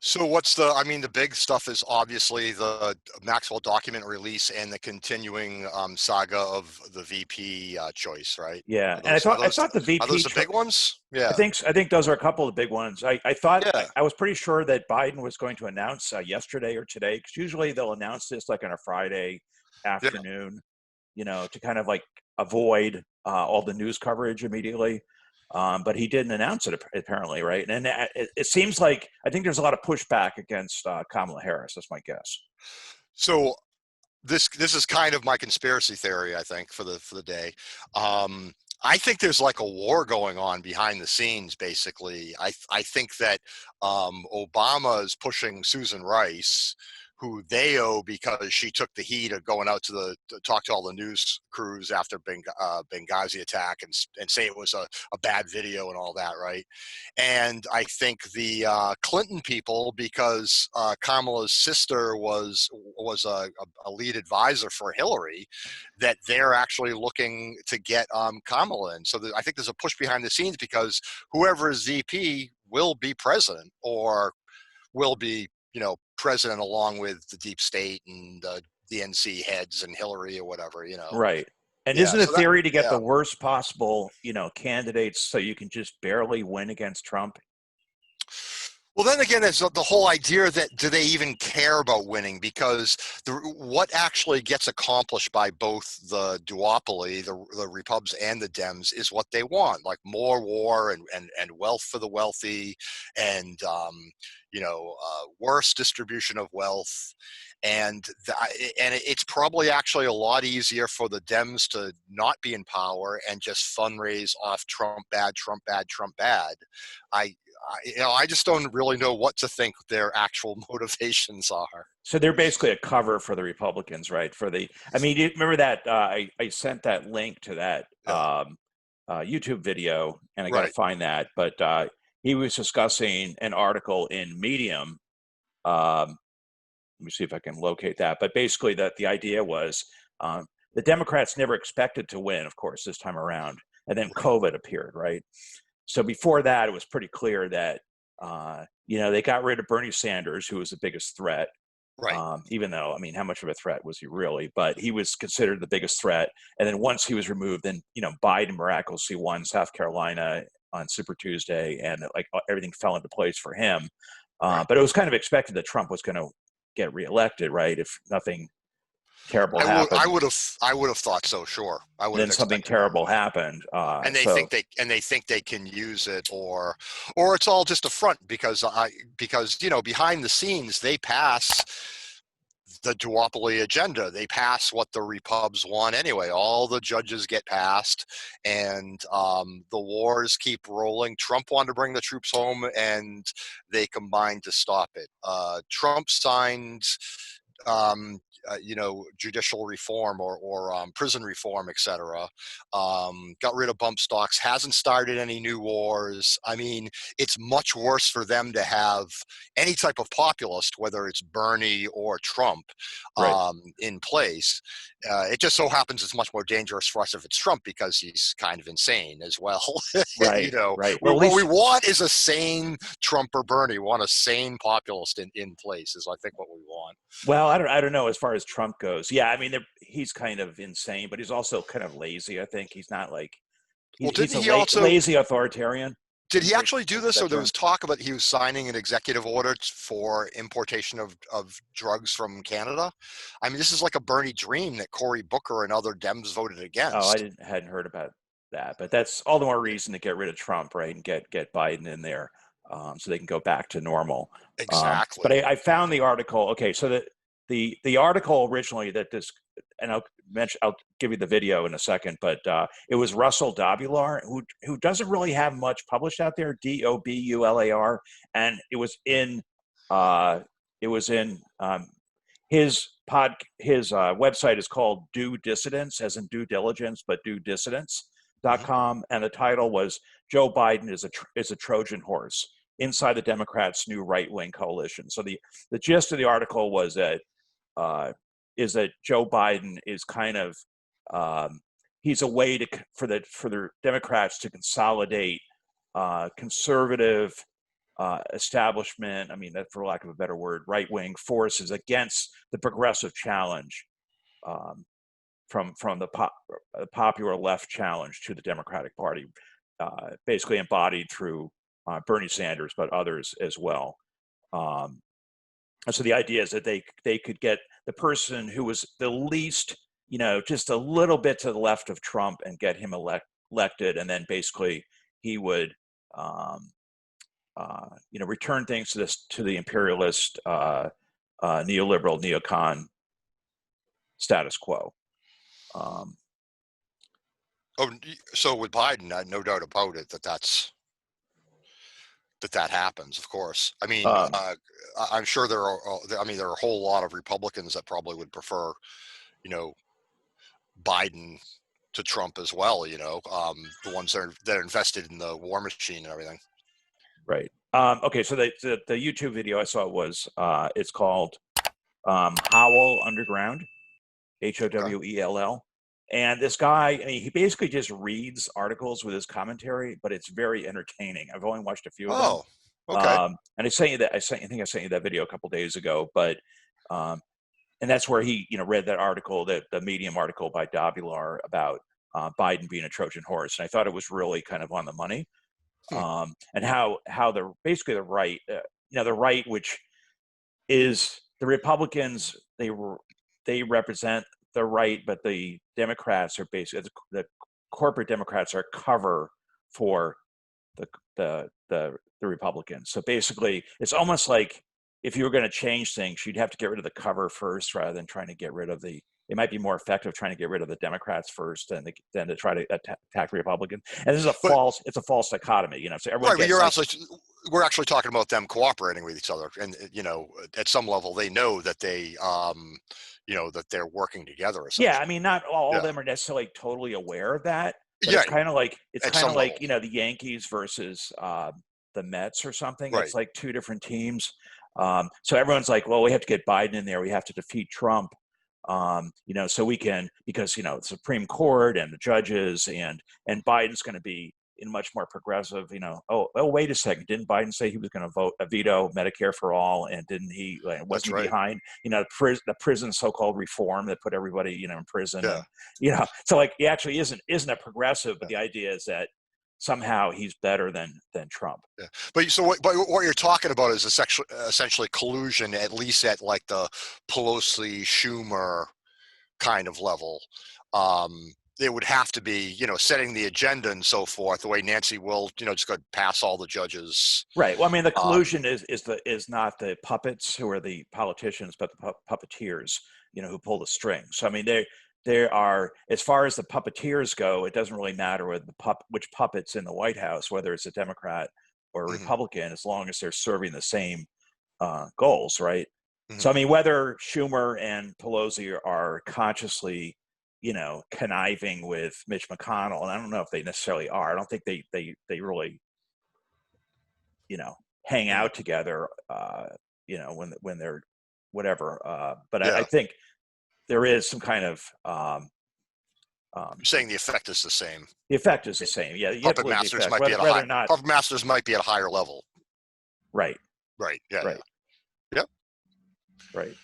So what's I mean, the big stuff is obviously the Maxwell document release and the continuing saga of the VP choice, right? Yeah, Are and I those are thought I those thought the are VP those the big ones? I Yeah, think I think those are a couple of the big ones. I thought yeah, I was pretty sure that Biden was going to announce yesterday or today, because usually they'll announce this like on a Friday yeah. afternoon, to kind of like avoid all the news coverage immediately. But he didn't announce it apparently, right? And it seems like I think there's a lot of pushback against Kamala Harris. That's my guess. So this is kind of my conspiracy theory, I think, for the day. Um, I think there's like a war going on behind the scenes. Basically, I think that Obama is pushing Susan Rice, who they owe because she took the heat of going out to talk to all the news crews after Benghazi attack and say it was a bad video and all that, right? And I think the Clinton people, because Kamala's sister was a lead advisor for Hillary, that they're actually looking to get Kamala in. So I think there's a push behind the scenes because whoever is VP will be president or will be, president along with the deep state and the DNC heads and Hillary or whatever, Right. And Yeah. isn't the So that, theory to get yeah. the worst possible, candidates so you can just barely win against Trump? Well, then again, it's the whole idea that do they even care about winning? Because what actually gets accomplished by both the duopoly, the Repubs and the Dems, is what they want, like more war and wealth for the wealthy, and worse distribution of wealth. And it's probably actually a lot easier for the Dems to not be in power and just fundraise off Trump bad, Trump bad, Trump bad. I I just don't really know what to think their actual motivations are. So they're basically a cover for the Republicans, right? I mean, you remember that I sent that link to that Yeah, YouTube video, and I got to right. find that. But he was discussing an article in Medium. Um, Let me see if I can locate that. But basically, that the idea was the Democrats never expected to win, of course, this time around, and then Right, COVID appeared, right? So before that, it was pretty clear that they got rid of Bernie Sanders, who was the biggest threat. right, Even though, I mean, how much of a threat was he really? But he was considered the biggest threat. And then once he was removed, then Biden miraculously won South Carolina on Super Tuesday, and like everything fell into place for him. right. But it was kind of expected that Trump was going to get reelected, right? If nothing terrible I happened, would have thought so. Sure, I would and have then something expected that. terrible happened. And So they think they can use it, or it's all just a front because behind the scenes they pass the duopoly agenda. They pass what the Repubs want anyway. All the judges get passed, and the wars keep rolling. Trump wanted to bring the troops home, and they combined to stop it. Trump signed judicial reform or prison reform, etc. Got rid of bump stocks, hasn't started any new wars. I mean, it's much worse for them to have any type of populist, whether it's Bernie or Trump, right, in place. It just so happens it's much more dangerous for us if it's Trump because he's kind of insane as well. right, right. Well, at What we least want is a sane Trump or Bernie. We want a sane populist in place is I think what we want. Well, I don't know as far as Trump goes. Yeah, I mean, he's kind of insane, but he's also kind of lazy. I think he's not like Well, he's didn't a he also lazy authoritarian. did he Right? actually do Is this? that Or there term? was talk about he was signing an executive order for importation of drugs from Canada. I mean, this is like a Bernie dream that Cory Booker and other Dems voted Oh, I against. didn't hadn't heard about that, but that's all the more reason to get rid of Trump, right, and get Biden in there, so they can go back to normal. But Exactly. I found the article. Okay, so the article originally that this, and I'll give you the video in a second, but it was Russell Dobular, who doesn't really have much published out there, Dobular, and uh, it was in his website is called Due Dissidence, as in due diligence, but due Hmm. dissidence.com, and the title was Joe Biden is a Trojan horse inside the Democrats' new right-wing coalition. So the gist of the article was that Joe Biden is kind of he's a way for the Democrats to consolidate conservative establishment, I mean, for lack of a better word, right-wing forces against the progressive challenge from the popular left challenge to the Democratic Party, basically embodied through Bernie Sanders, but others as well. So the idea is that they could get the person who was the least, just a little bit to the left of Trump and get him elected, and then basically he would, return things to the imperialist, neoliberal, neocon status quo. So with Biden, no doubt about it that happens. Of course, I mean, Um, I'm sure there are. I mean, there are a whole lot of Republicans that probably would prefer, Biden to Trump as well. The ones that are invested in the war machine and everything. right. Okay, so the YouTube video I saw was it's called Howell Underground, Okay. HOWELL. And this guy, I mean, he basically just reads articles with his commentary, but it's very entertaining. I've only watched a few of them. Oh, okay. And I think I sent you that video a couple days ago, but and that's where he, read that article, the Medium article by Dabular about Biden being a Trojan horse. And I thought it was really kind of on the money. Hmm. And how basically the right, the right, which is the Republicans, they represent the right, but the Democrats are basically the corporate Democrats are cover for the Republicans. So basically, it's almost like if you were going to change things, you'd have to get rid of the cover first rather than trying to get rid of the. It might be more effective trying to get rid of the Democrats first than to try to attack Republicans. And this is But it's a false dichotomy, So everyone right, but gets like, we're actually talking about them cooperating with each other, and at some level, they know that that they're working together yeah, essentially. I mean, not all of Yeah, them are necessarily totally aware of that, but yeah, it's at kind some of like level, the Yankees versus the Mets or something. right. It's like two different teams. So everyone's like, well, we have to get Biden in there. We have to defeat Trump. So we can, because the Supreme Court and the judges and Biden's going to be in much more progressive. Oh, wait a second, didn't Biden say he was going to veto Medicare for all, and didn't he? Wasn't That's he right. behind the prison so-called reform that put everybody in prison, Yeah, and so like he actually isn't a progressive, but yeah, the idea is that somehow he's better than Trump. yeah. But what you're talking about is essentially collusion, at least at like the Pelosi Schumer kind of level. It would have to be, setting the agenda and so forth. The way Nancy will, just go pass all the judges. Right. Well, I mean, the Um, collusion is not the puppets who are the politicians, but the puppeteers, who pull the strings. So I mean, there are, as far as the puppeteers go, it doesn't really matter which puppets in the White House, whether it's a Democrat or a mhm, Republican, as long as they're serving the same goals, right? So I mhm. mean, whether Schumer and Pelosi are consciously, conniving with Mitch McConnell, and I don't know if they necessarily are. I don't think they really hang Yeah, out together, when they're whatever. But I yeah. think there is some kind of You're saying the effect is the same. the effect is the same. Yeah, you have to Puppet look at the masters effect, might be at a whether high. or not. Puppet masters might be at a higher level. Right, Right. Yeah. right, Yeah. Yep. right.